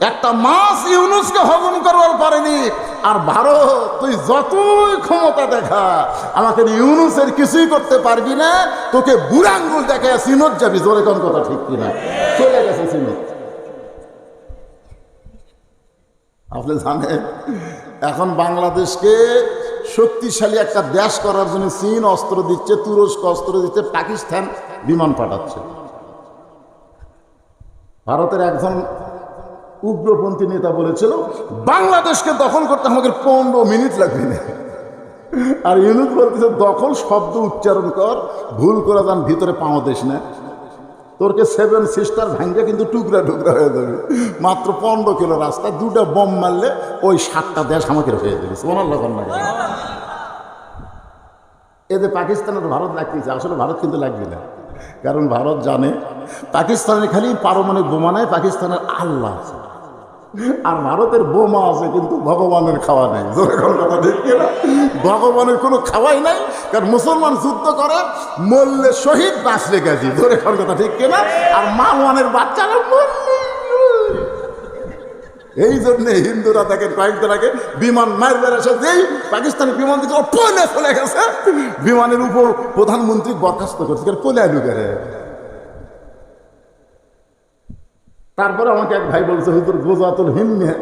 একটা মাছ ইউনুসকে হজম করবার পারেনি। আর ভারত, তুই যতই ক্ষমতা দেখা, আমাকে ইউনুসের কিছুই করতে পারবি না। তোকে বুড়া আঙ্গুল দেখে সিনত যাবি। জোরে কোন কথা ঠিক কিনা? চলে গেছে সিনত। আপনি জানেন এখন বাংলাদেশকে শক্তিশালী একটা দেশ করার জন্য চীন অস্ত্র দিচ্ছে, তুরস্ক অস্ত্র দিচ্ছে, পাকিস্তান বিমান পাঠাচ্ছে। ভারতের একজন উগ্রপন্থী নেতা বলেছিল বাংলাদেশকে দখল করতে আমাকে 15 মিনিট লাগবে না। আর ইউনুস বলতেছে দখল শব্দ উচ্চারণ কর, ভুল করে যান ভিতরে পাওয়া দেশ না, তোরকে 7 সিস্টার ভাঙ্গে কিন্তু টুকরা টুকরা হয়ে যাবে। মাত্র 15 কিলো রাস্তা, 2টা বম মারলে ওই 7টা দেশ আমাকে হয়ে যাবে। এতে পাকিস্তানের ভারত লাগতেছে, আসলে ভারত কিন্তু লাগবে না। কারণ ভারত জানে পাকিস্তানের খালি পারমাণবিক বোমা নেই, পাকিস্তানের আল্লাহ আছে। আর ভারতের বোমা আছে কিন্তু ভগবানের খাওয়া নেই। কথা ঠিক কিনা? ভগবানের কোনো খাওয়াই নাই। কারণ মুসলমান যুদ্ধ করে মরলে শহীদ, বাঁচলে গেছি। ধরে কথা ঠিক কিনা? আর মাওয়ানের বাচ্চারা মরলে। এই জন্য হিন্দুরা দেখেন কয়েকদিন আগে বিমান মারবার এসে যেই পাকিস্তানি বিমান দিকে পয়লা চলে গেছে, বিমানের উপর প্রধানমন্ত্রী বরখাস্ত করছে, পয়লা ঢুকে। তারপরে আমাকে এক ভাই বলছে হুজুর গোজাতুল হিন্দ নিয়ে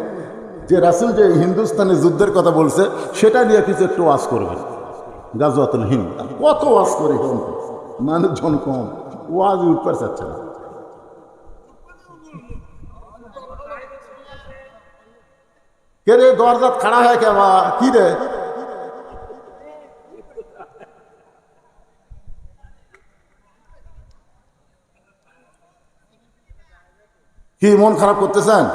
যে রাসূল যে হিন্দুস্তানে যুদ্ধের কথা বলছে সেটা নিয়ে কিছু একটু ওয়াজ করবেন। গাজওয়াতুল হিন্দ কত ওয়াজ করে, কম মানুষজন কম, ওয়াজ উঠতে চাচ্ছে না। কে রে দরজাত খাড়া হয় কে বা কি রে? কি মন খারাপ করতেছেন?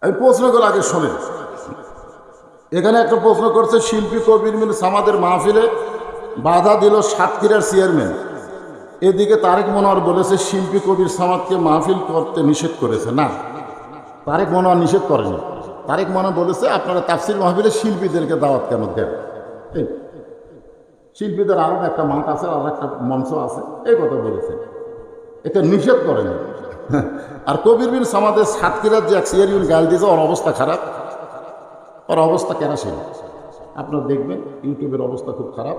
আমি প্রশ্নগুলো আগে শোনেন। এখানে একটা প্রশ্ন করছে শিল্পী কবির মিল সামাদের মাহফিলে বাধা দিল সাতক্ষীরার চেয়ারম্যান। এদিকে তারেক মনোয়ার বলেছে শিল্পী কবির সামাদকে মাহফিল করতে নিষেধ করেছে। না, তারেক মনোয়ার নিষেধ করেনি। তারেক মনোয়ার বলেছে আপনারা তাফসির মাহফিলে শিল্পীদেরকে দাওয়াত কেন দেন? শিল্পীদের আলাদা একটা মাঠ আছে, আলাদা একটা মঞ্চ আছে, এই কথা বলেছে। এটা নিষেধ করেনি। আর কবির বিন সামাদের সাতক্ষীরার যে এক চেয়ারম্যান গাল দিয়েছে, ওর অবস্থা খারাপ, ওর অবস্থা কেরাসিন। আপনারা দেখবেন ইউটিউবের অবস্থা খুব খারাপ।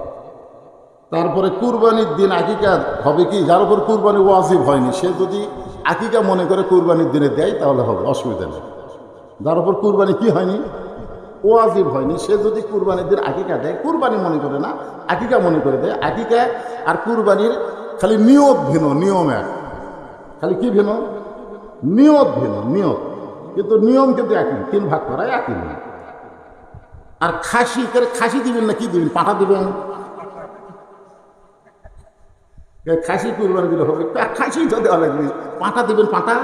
তারপরে কুরবানির দিন আকিকা হবে কি? যার উপর কুরবানি ওয়াজিব হয়নি সে যদি আকিকা মনে করে কুরবানির দিনে দেয় তাহলে হবে, অসুবিধা নেই। যার উপর কুরবানি কি হয়নি, ওয়াজিব হয়নি, সে যদি কুরবানির দিন আকিকা দেয়, কুরবানি মনে করে না আকিকা মনে করে দেয়। আকিকা আর কুরবানির খালি নিয়ত ভিন্ন, নিয়ম এক। খালি কি ভিন্ন? নিয়ত ভিন্ন, নিয়ত, কিন্তু নিয়ম কিন্তু একই। 3 ভাগ করা একই না। আর খাসি করে খাসি দিবেন না কি দিবেন? পাঁঠা দিবেন। খাসি কুরবানি দিলে হবে, খাসি তো দেওয়া লাগবে। পাঁঠা দিবেন, পাঁঠা।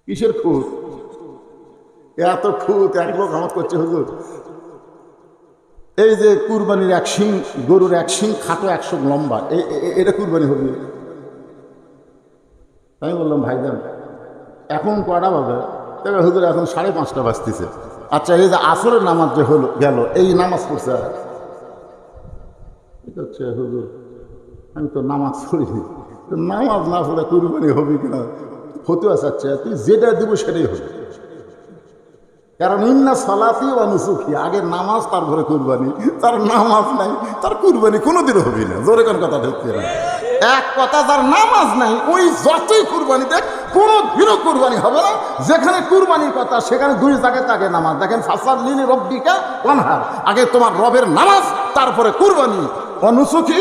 কিসের খুঁত? এত খুঁত এক লোক আমার করছে হুজুর। এই যে কুরবানির এক শিং, গরুর এক শিং খাটো 100 লম্বা, এটা কুরবানি হবে? আমি বললাম ভাইজান এখন কটা বাজে? তবে হুজুর এখন 5:30 বাজতেছে। আচ্ছা এই যে আসরের নামাজ যে হলো গেল, এই নামাজ পড়ছে হচ্ছে হুজুর আমি তো নামাজ পড়িনি। নামাজ না পড়ে কুরবানি হবে কিনা হতে চাচ্ছে, তুই যেটা দিব সেটাই হবে। কারণ ইন্না সালাতি ওয়া নুসুকি, আগে নামাজ তারপরে কুরবানি। তার নামাজ নাই, তার কুরবানি কোনোদিনও হবে না। জোরে কোন কথা ঢুকছে না। এক কথা, যার নামাজ নাই ওই যতই কুরবানি দেখ কোনোদিনও কুরবানি হবে না। যেখানে কুরবানির কথা সেখানে 2 জায়গায় তাকে নামাজ। দেখেন ফাসাল্লি লিরাব্বিকা ওয়ানহার, আগে তোমার রবের নামাজ তারপরে কুরবানি। অনুসুখী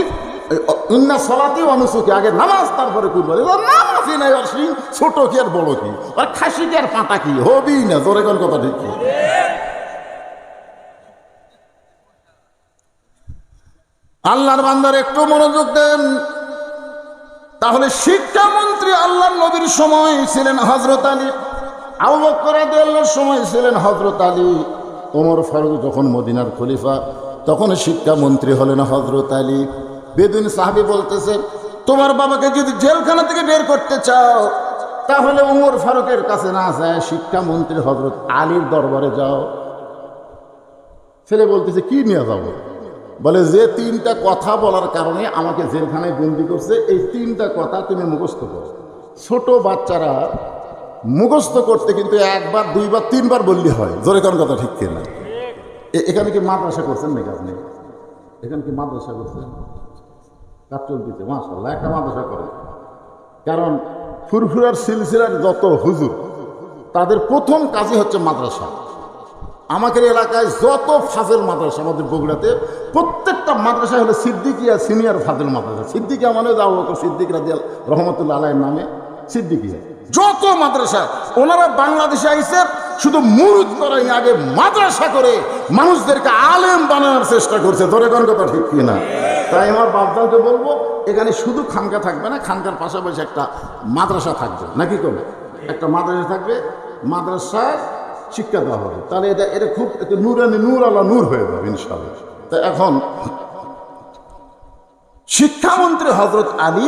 ইন্না সালাতি অনুসুখী, আগে নামাজ তারপরে কুরবানি। নামাজই নাই, আর সিং ছোট কি আর বড় কি, আর খাসি কি আর পাঁটা কি, হবেই না। জোরে কোন কথা ঠিক। আল্লাহর বান্দার একটু মনোযোগ দেন। তাহলে শিক্ষামন্ত্রী আল্লাহর নবীর সময় ছিলেন হযরত আলী, আবু বকর রাদিয়াল্লাহু সময় ছিলেন হযরত আলী, ওমর ফারুক যখন মদিনার খলিফা তখন শিক্ষামন্ত্রী হলেন হযরত আলী। বেদুইন সাহাবী বলতেছে তোমার বাবাকে যদি জেলখানা থেকে বের করতে চাও তাহলে ওমর ফারুকের কাছে না যায়, শিক্ষামন্ত্রী হযরত আলীর দরবারে যাও। ছেলে বলতেছে কি নিয়ে যাবো? বলে যে 3টা কথা বলার কারণে আমাকে জেলখানায় বন্দি করছে, এই 3টা কথা তুমি মুখস্থ করো। ছোট বাচ্চারা মুখস্থ করতে কিন্তু 1 বার 2 বার 3 বার বললে হয়। জোরে কোন কথা ঠিক কিনা? এখানে কি মাদ্রাসা করছেন নাকি আপনি? এখানে কি মাদ্রাসা করছেন? কাজ চলতেছে, মাশাআল্লাহ, একটা মাদ্রাসা করেন। কারণ ফুরফুরার সিলসিলার যত হুজুর তাদের প্রথম কাজই হচ্ছে মাদ্রাসা। আমাদের এলাকায় যত ফাজেল মাদ্রাসা আমাদের বগুড়াতে, প্রত্যেকটা মাদ্রাসা হলো সিদ্দিকিয়া সিনিয়র ফাজেল মাদ্রাসা। সিদ্দিকিয়া মানে আবু বকর সিদ্দিক রাদিয়াল্লাহু রহমাতুল্লাহ আলাইহির নামে সিদ্দিকিয়া। যত মাদ্রাসা ওনারা বাংলাদেশে আইসে শুধু মুরুদ করাই আগে মাদ্রাসা করে মানুষদেরকে আলেম বানানোর চেষ্টা করছে। ধরে কোন কথা ঠিক কিনা? তাই আমার বাপদাকে বলবো, এখানে শুধু খানকা থাকবে না, খানকার পাশাপাশি একটা মাদ্রাসা থাকবে, নাকি কোন একটা মাদ্রাসা থাকবে, মাদ্রাসায় শিক্ষা দেওয়া হবে। তাহলে এটা খুব নূরানি, নূর আল্লাহ নূর হয়ে যাবে ইনশাআল্লাহ। তা এখন শিক্ষামন্ত্রী হযরত আলী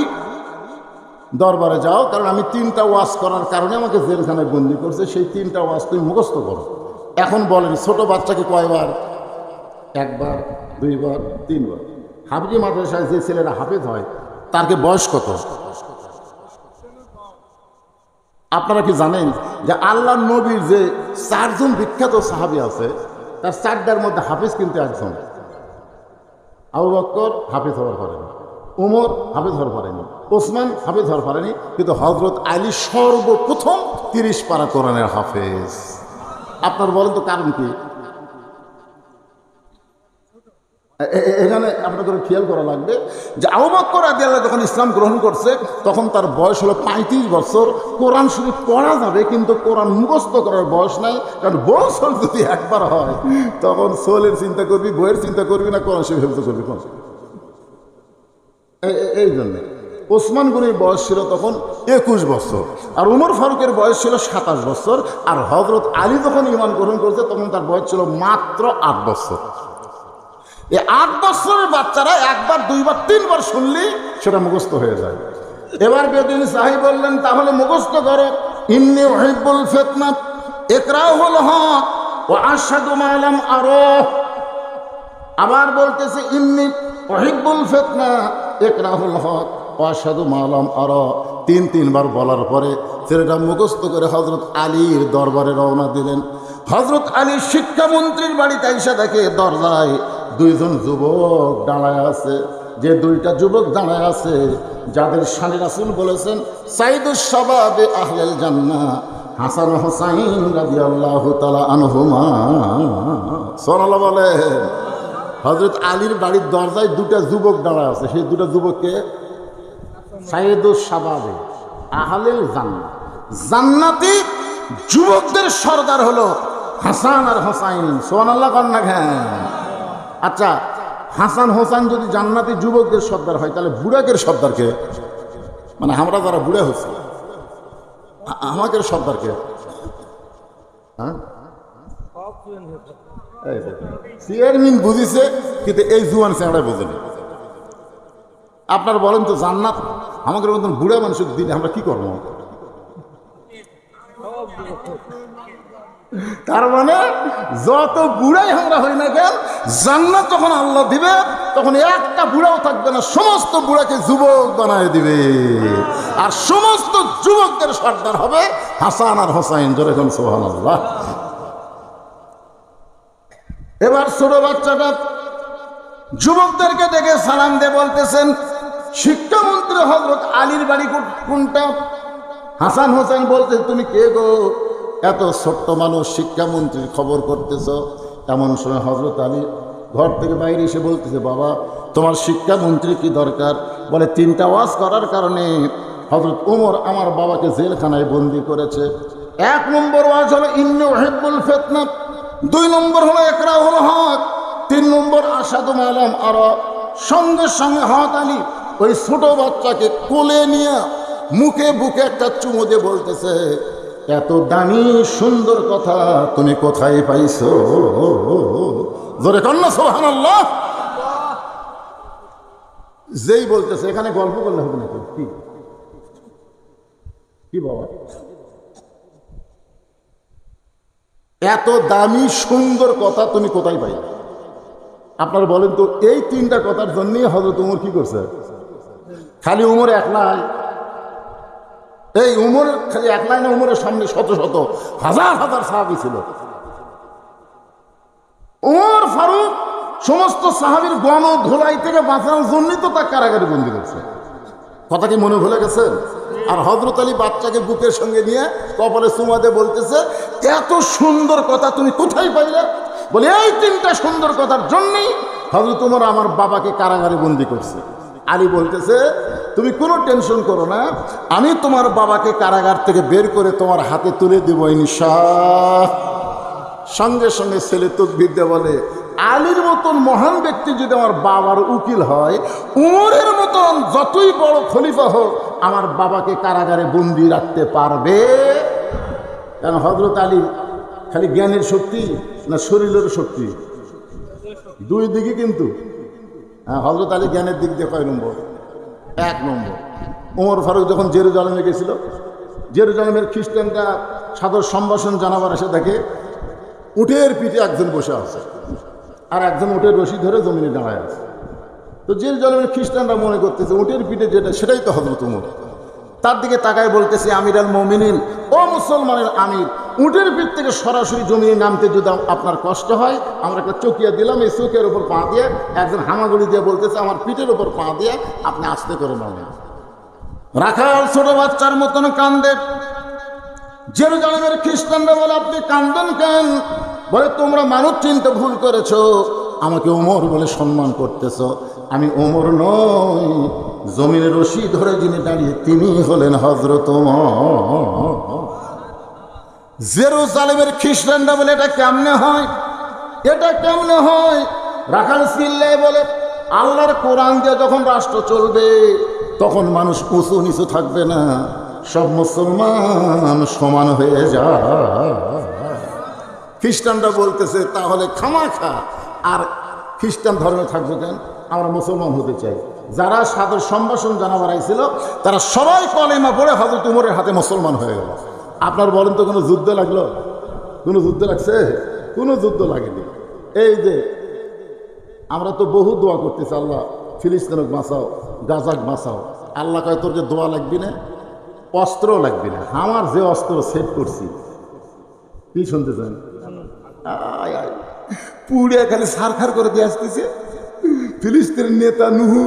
দরবারে যাও, কারণ আমি 3টা ওয়াজ করার কারণে আমাকে জেলখানায় বন্দি করছে, সেই 3টা ওয়াজ তুমি মুখস্থ করো। এখন বলেন ছোট বাচ্চাকে কয়বার? 1 বার 2 বার 3 বার। হাফিজি মাদ্রাসায় যে ছেলেরা হাফেজ হয় তারকে বয়স কত? আপনারা কি জানেন যে আল্লাহ নবীর যে 4 জন বিখ্যাত সাহাবী আছে, তার 4টার মধ্যে হাফেজ কিন্তু একজন। আবু বকর হাফেজ হওয়ার পারেনি, উমর হাফেজ হওয়ার পারেনি, ওসমান হাফেজ হওয়ার পারেনি, কিন্তু হযরত আলী সর্বপ্রথম 30 পারা কোরআনের হাফেজ। আপনার বলেন তো কারণ কি? এখানে আপনাদের খেয়াল করা লাগবে যে আবু বকর রাদিয়াল্লাহু যখন ইসলাম গ্রহণ করছে তখন তার বয়স হলো 35 বছর। কোরআন শরীফ পড়া যাবে কিন্তু কোরআন মুখস্থ করার বয়স নাই, কারণ বছর যদি একবার হয় তখন সোলের চিন্তা করবি, বইয়ের চিন্তা করবি না, কোরআন শরীফ হেফজ করবি। এই জন্যে ওসমান গনির বয়স ছিল তখন 21 বছর, আর উমর ফারুকের বয়স ছিল 27 বছর, আর হযরত আলী যখন ঈমান গ্রহণ করছে তখন তার বয়স ছিল মাত্র 8 বছর। এই 8 বছরের বাচ্চারা 1 বার 2 বার 3 বার শুনলেই সেটা মুখস্থ হয়ে যায়। এবার বেদুইন সাহেব বললেন তাহলে মুখস্থ করো, ইন্নী উহিব্বুল ফিতনা ইকরাহুল হক ওয়া আশহাদু মা লাম আরা। আবার বলতেছে ইন্নী উহিব্বুল ফিতনা ইকরাহুল হক ওয়া আশহাদু মা লাম আরা। 3 বার বলার পরে ছেলেটা মুখস্থ করে হযরত আলীর দরবারে রওনা দিলেন। হযরত আলী শিক্ষামন্ত্রীর বাড়িতে আইসা দেখে দরজায় 2 জন যুবক দাঁড়ায় আছে। যে 2টা যুবক দাঁড়ায় আছে যাদের শানে রাসূল বলেছেন সাইদুস শাবাবে আহলেল জান্নাহ, হাসান হুসাইন রাদিয়াল্লাহু তাআলা আনহুমা। সুবহানাল্লাহ বলে। হযরত আলীর বাড়ির দরজায় 2টা যুবক দাঁড়ায় আছে। সেই 2টা যুবককে সাইদুস শাবাবে আহলেল জান্নাহ, জান্নাতি যুবকদের সর্দার হলো হাসান আর হোসাইন। সুবহানাল্লাহ কন না কেন? আচ্ছা, হাসান হোসেন যদি জান্নাতি যুবকদের সর্দার হয় তাহলে বুড়াকের সর্দারকে, মানে আমরা যারা বুড়া হচ্ছি আমাদের সর্দারকে, হ্যাঁ চেয়ারম্যান বুঝিছে কিন্তু এই জুয়ান চেংড়া বোঝেনি। আপনার বলেন তো জান্নাত আমাদের মতন বুড়া মানুষের দিলে আমরা কি করবো? তার মানে যত বুড়াই আমরা হই না কেন, জান্নাত যখন আল্লাহ দিবে তখন একটা বুড়াও থাকবে না, সমস্ত বুড়াকে যুবক বানায় দিবে, আর সমস্ত যুবকদের সর্দার হবে হাসান আর হোসাইন। জোরে কোন সুবহানাল্লাহ। এবার ছোট বাচ্চাটা যুবকদেরকে দেখে সালাম দিয়ে বলতেছেন শিক্ষামন্ত্রী হযরত আলীর বাড়ি কোনটা? হাসান হোসেন বলতে তুমি কে গো? এত ছোট্ট মানুষ শিক্ষামন্ত্রীর খবর করতেছ। এমন সময় হযরত আলী ঘর থেকে বাইরে এসে বলতেছে বাবা তোমার শিক্ষামন্ত্রী কি দরকার? বলে 3টা ওয়াজ করার কারণে হযরত ওমর আমার বাবাকে জেলখানায় বন্দি করেছে। 1 নম্বর ওয়াজ হলো ইন্নী উহিব্বুল ফিতনা, 2 নম্বর হলো ইকরাহুল হক, 3 নম্বর আশহাদু মা লাম আরা। সঙ্গে সঙ্গে হযরত আলী ওই ছোট বাচ্চাকে কোলে নিয়ে মুখে বুকে একটা চুমু দিয়ে বলতেছে এত দামি সুন্দর কথা তুমি কোথায় পাইছো? জোরে কন্যা সুবহানাল্লাহ। যেই বলতেছে এখানে গল্প করলে হবে না কি? কি বাবা এত দামি সুন্দর কথা তুমি কোথায় পাইলে? আপনারা বলেন তো, এই তিনটা কথার জন্যই হযরত উমর কি করছে? খালি উমর একলাই, এই উমর খালি একলাই না, উমরের সামনে শত শত হাজার হাজার সাহাবী ছিল। উমর ফারুক সমস্ত সাহাবীর গণ ধোলাই থেকে বাঁচানোর জন্যই তো তার কারাগারে বন্দী করছে। কথা কি মনে ভুলে গেছেন? আর হযরত আলী বাচ্চাকে বুকের সঙ্গে নিয়ে কপালে চুমা দিয়ে বলতেছে, এত সুন্দর কথা তুমি কোথায় পাইলে? বলে এই তিনটা সুন্দর কথার জন্যই হযরত উমর আমার বাবাকে কারাগারে বন্দী করছে। আলী বলতেছে, তুমি কোনো টেনশন করো না, আমি তোমার বাবাকে কারাগার থেকে বের করে তোমার হাতে তুলে দেব ইনশাআল্লাহ। সঙ্গে সঙ্গে ছেলে তাকবীর দিয়ে বলে, আলীর মতন মহান ব্যক্তি যদি আমার বাবার উকিল হয়, উমরের মতন যতই বড় খলিফা হোক আমার বাবাকে কারাগারে বন্দী রাখতে পারবে? কারণ হযরত আলী খালি জ্ঞানের শক্তি না শরীরের শক্তি, দুই দিকে কিন্তু। হ্যাঁ, হযরত আলী জ্ঞানের দিক দিয়ে কয় নম্বর? 1 নম্বর। ওমর ফারুক যখন জেরুজালেমে গেছিল, জেরুজালেমের খ্রিস্টানরা সাদর সম্ভাষণ জানাবার এসে দেখে উটের পিঠে একজন বসে আছে আর একজন উটের রশি ধরে জমিনে দাঁড়ায় আছে। তো জেরুজালেমের খ্রিস্টানরা মনে করতেছে উটের পিঠে যেটা সেটাই তো হযরত উমর। তার দিকে তাকায় বলতেছে, আমির আল মুমিনিন, ও মুসলমানের আমির, উটের পিঠ থেকে সরাসরি জমিনে নামতে যদি আপনার কষ্ট হয়, আমরা একটা চকিয়া দিলাম, এই চকিয়ার উপর পা দিয়ে একজন হামাগুড়ি দিয়ে বলতেছে আমার পিঠের উপর পা দিয়ে আপনি আস্তে করে নামেন। রাখাল ছোট বাচ্চার মতন কান্দে। জেরুজালেমের খ্রিস্টানরা বলে, আপনি কান্দেন কেন? বলে, তোমরা মানুষ চিনতে ভুল করেছো, আমাকে ওমর বলে সম্মান করতেছ। আমি ওমর নই, জমিনের রশি ধরে যিনি দাঁড়িয়ে তিনি হলেন হযরত ওমর। জেরুজালেমের খ্রিস্টানরা বলে, এটা কেমনে হয়? এটা কেমনে হয়? রাখাল চিল্লায় বলে, আল্লাহর কোরআন দিয়ে যখন রাষ্ট্র চলবে তখন মানুষ উঁচু নিচু থাকবে না, সব মুসলমান সমান হয়ে যায়। খ্রিস্টানরা বলতেছে, তাহলে খামাখা আর খ্রিস্টান ধর্মে থাকবো কেন? আমরা মুসলমান হতে চাই। যারা সাদর সম্ভাষণ জানাবার আইছিল তারা সবাই কলেমা পড়ে হযরত উমরের হাতে মুসলমান হয়ে গেল। আপনার বলেন তো কোনো যুদ্ধ লাগলো? কোনো যুদ্ধ লাগছে? কোনো যুদ্ধ লাগেনি। এই যে আমরা তো বহু দোয়া করতেছি, আল্লাহ ফিলিস্তিনক বাঁচাও, গাজাক বাঁচাও। আল্লাহ কয়, তোর যে দোয়া লাগবি না, অস্ত্র লাগবি না, আমার যে অস্ত্র সেট করছি। কি শুনতে চান? পুড়ে খালি সারখার করে দিয়ে আসতেছে। ফিলিস্তিনের নেতা নুহু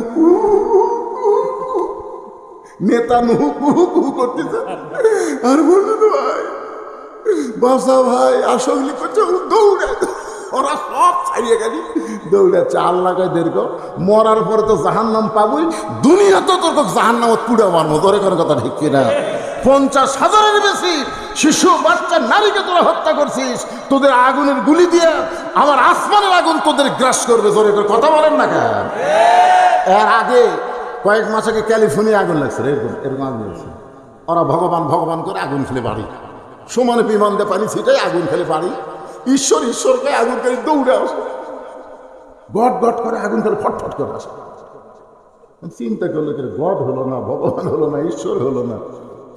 কুহু কুহু করতেছে আর বললো, ভাই বাসা ভাই, আসলে করছে দৌড়ে, ওরা সব ছাড়িয়ে গেলি দৌড়াচ্ছে। আল্লাহ কয়, দেখো মরার পরে তো জাহান্নাম পাবই, দুনিয়া তো তোর জাহান্নাম পুড়ে মারবো। তোরে কোনো কথা ঠিক কিনা? 50,000-এর বেশি শিশু বাচ্চা নারীকে তোরা হত্যা করছিস, তোদের আগুনের গুলি দিয়ে আমার আসমানের আগুন তোদের গ্রাস করবে। জোরে করে কথা বলেন না কেন? এর আগে কয়েক মাস আগে ক্যালিফোর্নিয়া আগুন লাগছে, এরকম এরকম আগুন লাগছে। ওরা ভগবান ভগবান করে আগুন ফেলে বাড়ি, সমানে বিমান দিয়ে পানি ছিটাই আগুন ফেলে বাড়ি। ঈশ্বর ঈশ্বরকে আগুন করে দৌড়ে আসে, গট গট করে আগুন করে ফটফট করে আসে। চিন্তা করলে গড হলো না, ভগবান হলো না, ঈশ্বর হলো না,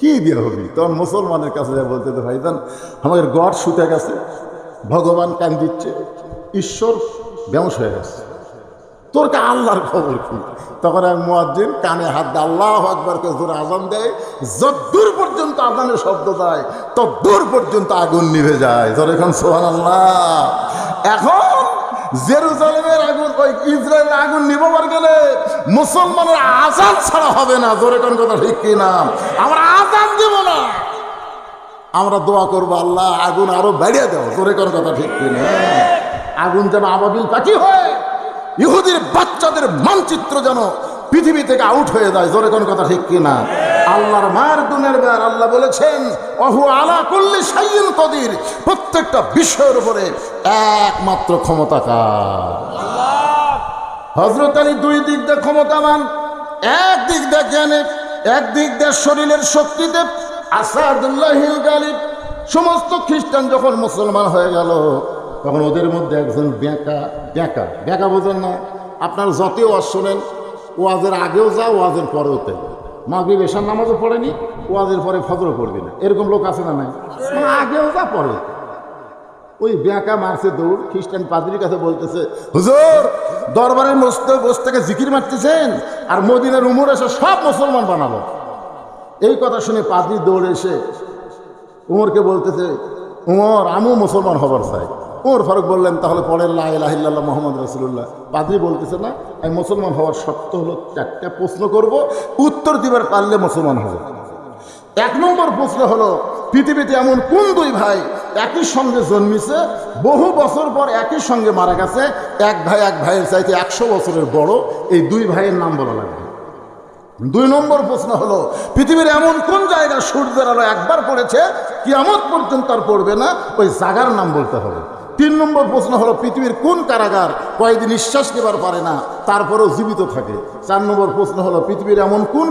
কি দিয়ে হবি? তখন মুসলমানের কাছে যা বলতে, ভাইজান আমাদের গড শুতে গেছে, ভগবান কান দিচ্ছে, ঈশ্বর বেউস হয়ে গেছে, তোর কে আল্লাহর খবর কি? তখন এক মুয়াজ্জিন কানে হাত দিয়ে আল্লাহু আকবারকে জোরে আযান দেয়। যতদূর পর্যন্ত আযানের শব্দ যায় ততদূর পর্যন্ত আগুন নিভে যায়। জোরে এখন সুবহানাল্লাহ। এখন জেরুজালেমের আগুন, ওই ইসরায়েলের আগুন নিভাবার গেলে মুসলমানের আযান ছাড়া হবে না। জোরে কোন কথা ঠিক কিনা? আমরা আযান দেব না, আমরা দোয়া করবো, আল্লাহ আগুন আরো বাড়িয়ে দাও। জোরে কোন কথা ঠিক কিনা? আগুন যেন আবাবিল পাখি হয়, ইহুদির বাচ্চাদের মানচিত্র যেন পৃথিবী থেকে আউট হয়ে যায়। জোরে কোন কথা ঠিক কিনা? আল্লাহর মায়ের গুণের বের আল্লাহ বলেছেন, ওহু আলা কুল্লি শাইইন কদির, প্রত্যেকটা বিষয়ের উপরে একমাত্র ক্ষমতাকার আল্লাহ। হযরত আলী দুই দিক দিয়ে ক্ষমতাবান, এক দিক দিয়ে জ্ঞানে, এক দিক দিয়ে শরীরের শক্তিতে আসাদুল্লাহিল গালিব। সমস্ত খ্রিস্টান যখন মুসলমান হয়ে গেল তখন ওদের মধ্যে একজন ব্যাকা বোঝেন না? আপনার যতই ওয়াজ শোনেন, ওয়াজের আগেও যা, ওয়াজের পরেও তাই। মাগরিব এশার নামাজও পড়েনি, ওয়াজের পরে ফজরও পড়বি না, এরকম লোক আছে না নাই? আগেও যা, পরে। ওই ব্যাঁকা মারছে দৌড়, খ্রিস্টান পাদ্রির কাছে বলতেছে, হুজুর দরবারের বসে থেকে জিকির মারতেছেন আর মদিনার উমর এসে সব মুসলমান বানাবো। এই কথা শুনে পাদ্রি দৌড়ে এসে উমরকে বলতেছে, উমর আমিও মুসলমান হবার চাই। উমর ফারুক বললেন, তাহলে পড়েন লা ইলাহা ইল্লাল্লাহ মুহাম্মদ রাসূলুল্লাহ। পাদ্রি বলতেছে, না, আমি মুসলমান হওয়ার শর্ত হলো 4টা প্রশ্ন করব, উত্তর দিবার পারলে মুসলমান হবে। 1 নম্বর প্রশ্ন হলো, পৃথিবীতে এমন কোন 2 ভাই একই সঙ্গে জন্মিছে, বহু বছর পর একই সঙ্গে মারা গেছে, এক ভাই এক ভাইয়ের চাইতে 100 বছরের বড়, এই 2 ভাইয়ের নাম বলা লাগবে। 2 নম্বর প্রশ্ন হলো, পৃথিবীর এমন কোন জায়গা সূর্যের আলো একবার পড়েছে কিয়ামত পর্যন্ত আর পড়বে না, ওই জায়গার নাম বলতে হবে। 3 নম্বর প্রশ্ন হলো, পৃথিবীর কোন কারাগার কয়েকদিন নিঃশ্বাস নেবার পারে না তারপরেও জীবিত থাকে। 4 নম্বর প্রশ্ন হলো, পৃথিবীর এমন কোন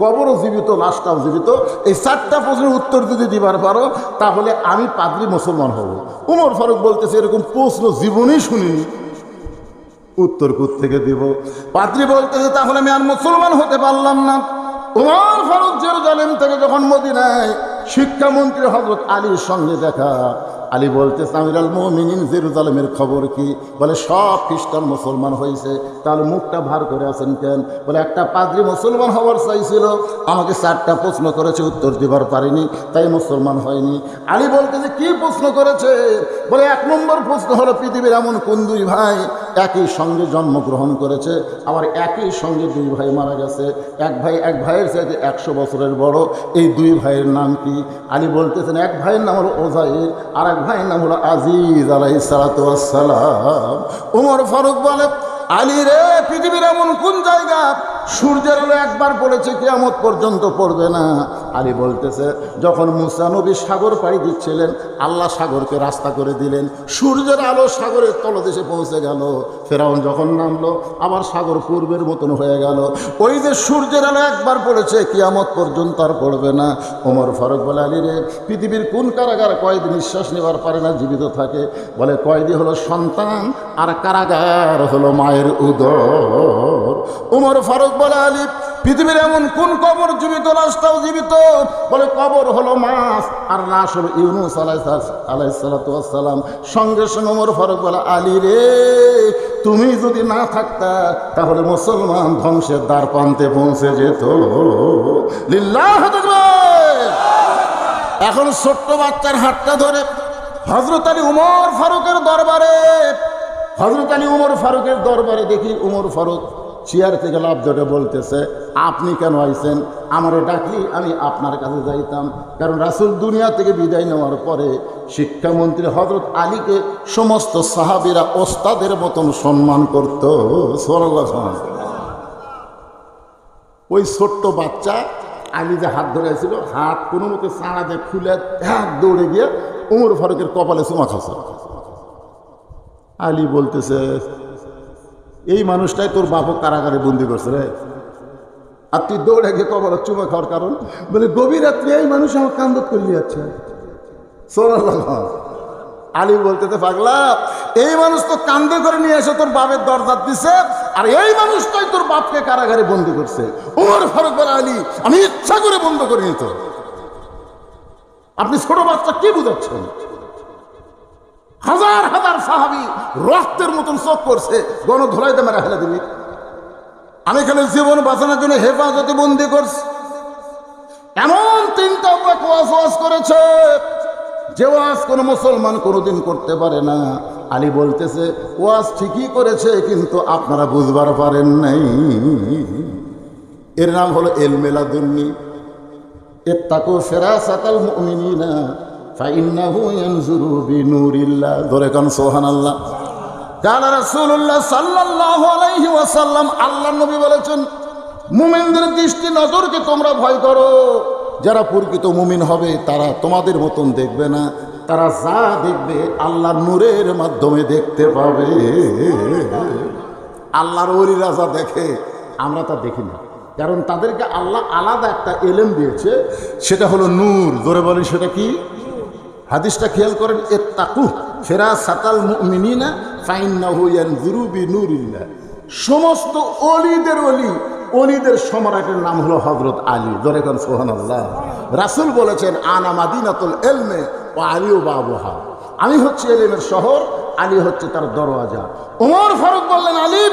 কবরও জীবিত, লাশটাও জীবিত। এই 4টা প্রশ্নের উত্তর যদি দিবার পারো তাহলে আমি পাদ্রি মুসলমান হব। উমর ফারুক বলতেছে, এরকম প্রশ্ন জীবনেই শুনিনি, উত্তর কোত্থেকে দিব? পাদ্রি বলতেছে, তাহলে আমি আর মুসলমান হতে পারলাম না। উমর ফারুক জেরুজালেম থেকে যখন মদিনায় শিক্ষামন্ত্রী হযরত আলীর সঙ্গে দেখা, আলী বলতেছে, আমিরুল মুমিনিন জেরুজালেমের খবর কি? বলে সব খ্রিস্টান মুসলমান হয়েছে। তাহলে মুখটা ভার করে আছেন কেন? বলে একটা পাদ্রি মুসলমান হওয়ার চাইছিল, আমাকে 4টা প্রশ্ন করেছে, উত্তর দিবার পারিনি, তাই মুসলমান হয়নি। আলী বলতেছে, কি প্রশ্ন করেছে? বলে 1 নম্বর প্রশ্ন হলো, পৃথিবীর এমন কোন 2 ভাই একই সঙ্গে জন্মগ্রহণ করেছে, আবার একই সঙ্গে 2 ভাই মারা গেছে, এক ভাই এক ভাইয়ের চাইতে 100 বছরের বড়, এই 2 ভাইয়ের নাম কি? আলী বলতেছেন, এক ভাইয়ের নাম হলো ওজাইর, আর এক ভাইয়ের নাম হলো আজিজ আলাইহিস সালাতু ওয়াস সালাম। উমর ফারুক বলে, আলী রে, পৃথিবীর এমন কোন জায়গা সূর্যের আলো একবার পড়েছে কিয়ামত পর্যন্ত পড়বে না? আলী বলতেছে, যখন মুসা নবী সাগর পাড়ি দিচ্ছিলেন, আল্লাহ সাগরকে রাস্তা করে দিলেন, সূর্যের আলো সাগরের তলদেশে পৌঁছে গেল। ফেরাউন যখন নামলো, আবার সাগর পূর্বের মতন হয়ে গেল। ওই যে সূর্যের আলো একবার পড়েছে কিয়ামত পর্যন্ত আর পড়বে না। ওমর ফারুক বলে, আলী রে, পৃথিবীর কোন কারাগার কয়েদি নিঃশ্বাস নেবার পারে না, জীবিত থাকে? বলে, কয়েদি হলো সন্তান, আর কারাগার হলো মায়ের উদর। ওমর ফারুক বলে, আলী, পৃথিবীর এমন কোন কবর জীবিত, লাশটাও জীবিত? বলে, কবর হলো মাছ, আর লাশ হলো ইউনুস আলাইহিস সালাতু ওয়াস সালাম। সঙ্গে সঙ্গে ওমর ফারুক বলে, আলী রে, তুমি যদি না থাকতা তাহলে মুসলমান ধ্বংসের দ্বার প্রান্তে পৌঁছে যেত। লিল্লাহ তাকবীর। এখন ছোট্ট বাচ্চার হাতটা ধরে হযরত আলী উমর ফারুকের দরবারে, হযরত আলী উমর ফারুকের দরবারে দেখি উমর ফারুক চেয়ার থেকে লাফ ধরে বলতেছে, আপনি কেন আইছেন? আমারে ডাকলি আমি আপনার কাছে যাইতাম। কারণ রাসূল দুনিয়া থেকে বিদায় নেওয়ার পরে শিক্ষামন্ত্রী হযরত আলীকে সমস্ত সাহাবীরা ওস্তাদের মতন সম্মান করত। সুবহানাল্লাহ। ওই ছোট্ট বাচ্চা আলী যে হাত ধরে ছিল, হাত কোনো মতে চাঁড়া দিয়ে খুলে হাত দৌড়ে গিয়ে উমর ফারুকের কপালে চুমা খাচ্ছে। আলী বলতেছে, এই মানুষটাই তোর বাপক কারাগারে বন্দি করছে রে, আর তুই দৌড়ে গিয়ে কপালে চুমা খাওয়ার কারণ? বলে, গভীর রাত্রে এই মানুষ আমার কান্দত করলি যাচ্ছে। আলী বলতেছে, পাগলা, এই মানুষ তো কান্দে করে নিয়ে এসে তোর বাপের দরজা দিছে, আর এই মানুষটাই তোর বাপকে কারাগারে বন্দি করছে। উমর ফারুক বলে, আলী, আমি ইচ্ছা করে বন্ধ করে নিত। আপনি ছোট বাচ্চা কি বুঝাচ্ছেন? হাজার হাজার সাহাবী রক্তের মতন চোখ করছে, গণধোলাইতে মেরা ফেলে দিবি? আমি খালি জীবন বাঁচানোর জন্য হেফাজতে বন্দি করছি। এমন 3টা ওয়াজ করেছে যে ওয়াজ কোনো মুসলমান কোনোদিন করতে পারে না। আলী বলতেছে, ওয়াজ ঠিকই করেছে, কিন্তু আপনারা বুঝবার পারেন নাই। এর নাম হলো ইলমে লাদুন্নি। ইত্তাকু ফিরাসাতাল মুমিনিনা ফাইন্নাহু ইয়ানজুরু বিনুরিল্লাহ। ধরে কান সুবহানাল্লাহ। কালা রাসূলুল্লাহ সাল্লাল্লাহু আলাইহি ওয়াসাল্লাম, আল্লাহর নবী বলেছেন, মুমিনদের দৃষ্টি নজরকে তোমরা ভয় করো। যারা প্রকৃত মুমিন হবে তারা তোমাদের মতন দেখবে না, তারা যা দেখবে আল্লাহর নূরের মাধ্যমে দেখতে পাবে। আল্লাহর ওলিরা যা দেখে আমরা তা দেখি না, কারণ তাদেরকে আল্লাহ আলাদা একটা এলেম দিয়েছে, সেটা হলো নূর। জোরে বলেন, সেটা কি? হাদিসটা খেয়াল করেন, ইত্তাকু ফিরাসাতাল মুমিনিনা ফাইন্নাহু ইয়ানজুরু বিনুরিল্লাহ। সমস্ত অলিদের অলিদের সম্রাটের নাম হলো হযরত আলী। জোরে কোন সুবহানাল্লাহ। রাসূল বলেছেন, আনা মাদিনাতুল ইলমে ওয়া আলিউ বাবুহা। আমি হচ্ছে এলেমের শহর, আলী হচ্ছে তার দরওয়াজা। ওমর ফারুক বললেন, আলী,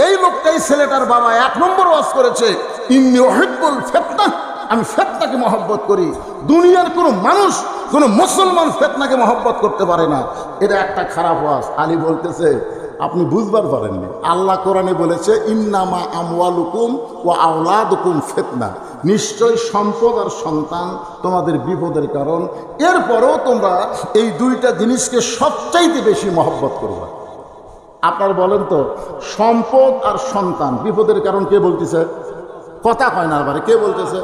এই লোকটাই ছেলেটার বাবা 1 নম্বর ওয়াজ করেছে, ইন্নী উহিব্বুল ফিতনা, আমি ফিতনাকে মহব্বত করি। দুনিয়ার কোনো মানুষ, কোনো মুসলমান ফিতনাকে মহব্বত করতে পারে না। এটা একটা খারাপ ওয়াজ। আলী বলতেছে, আপনি বুঝবার পারেননি, আল্লাহ কোরআনে বলেছে ইন্নামা আমওয়ালুকুম ওয়া আওলাদুকুম ফিতনা, নিশ্চয় সম্পদ আর সন্তান তোমাদের বিপদের কারণ। এরপরও তোমরা এই দুইটা জিনিসকে সবচাইতে বেশি মহব্বত করবা। আপনার বলেন তো, সম্পদ আর সন্তান বিপদের কারণ কে বলতেছে? কথা কয় না, আবার কে বলতেছে?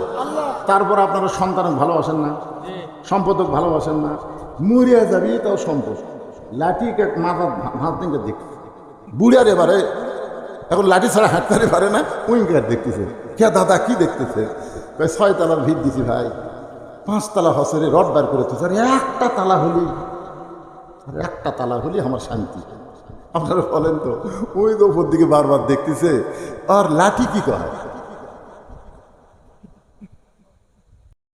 তারপর আপনারা সন্তান ভালোবাসেন না, সম্পদক ভালোবাসেন না, মরিয়া যাবি তাও সম্পদ। লাঠি মাথা ভাত দিনকে দেখ, বুড়ার এবারে এখন লাঠি ছাড়া হাঁটতে পারে না, উইঙ্কার দেখতেছে। কে দাদা কি দেখতেছে? 6 তালার ভিত দিছি ভাই, 5 তালা হসরে রড বার করেছে, আর একটা তালা হলি আমার শান্তি। আপনারা বলেন তো, ওই তো উপর দিকে বারবার দেখতেছে, আর লাঠি কি কয়?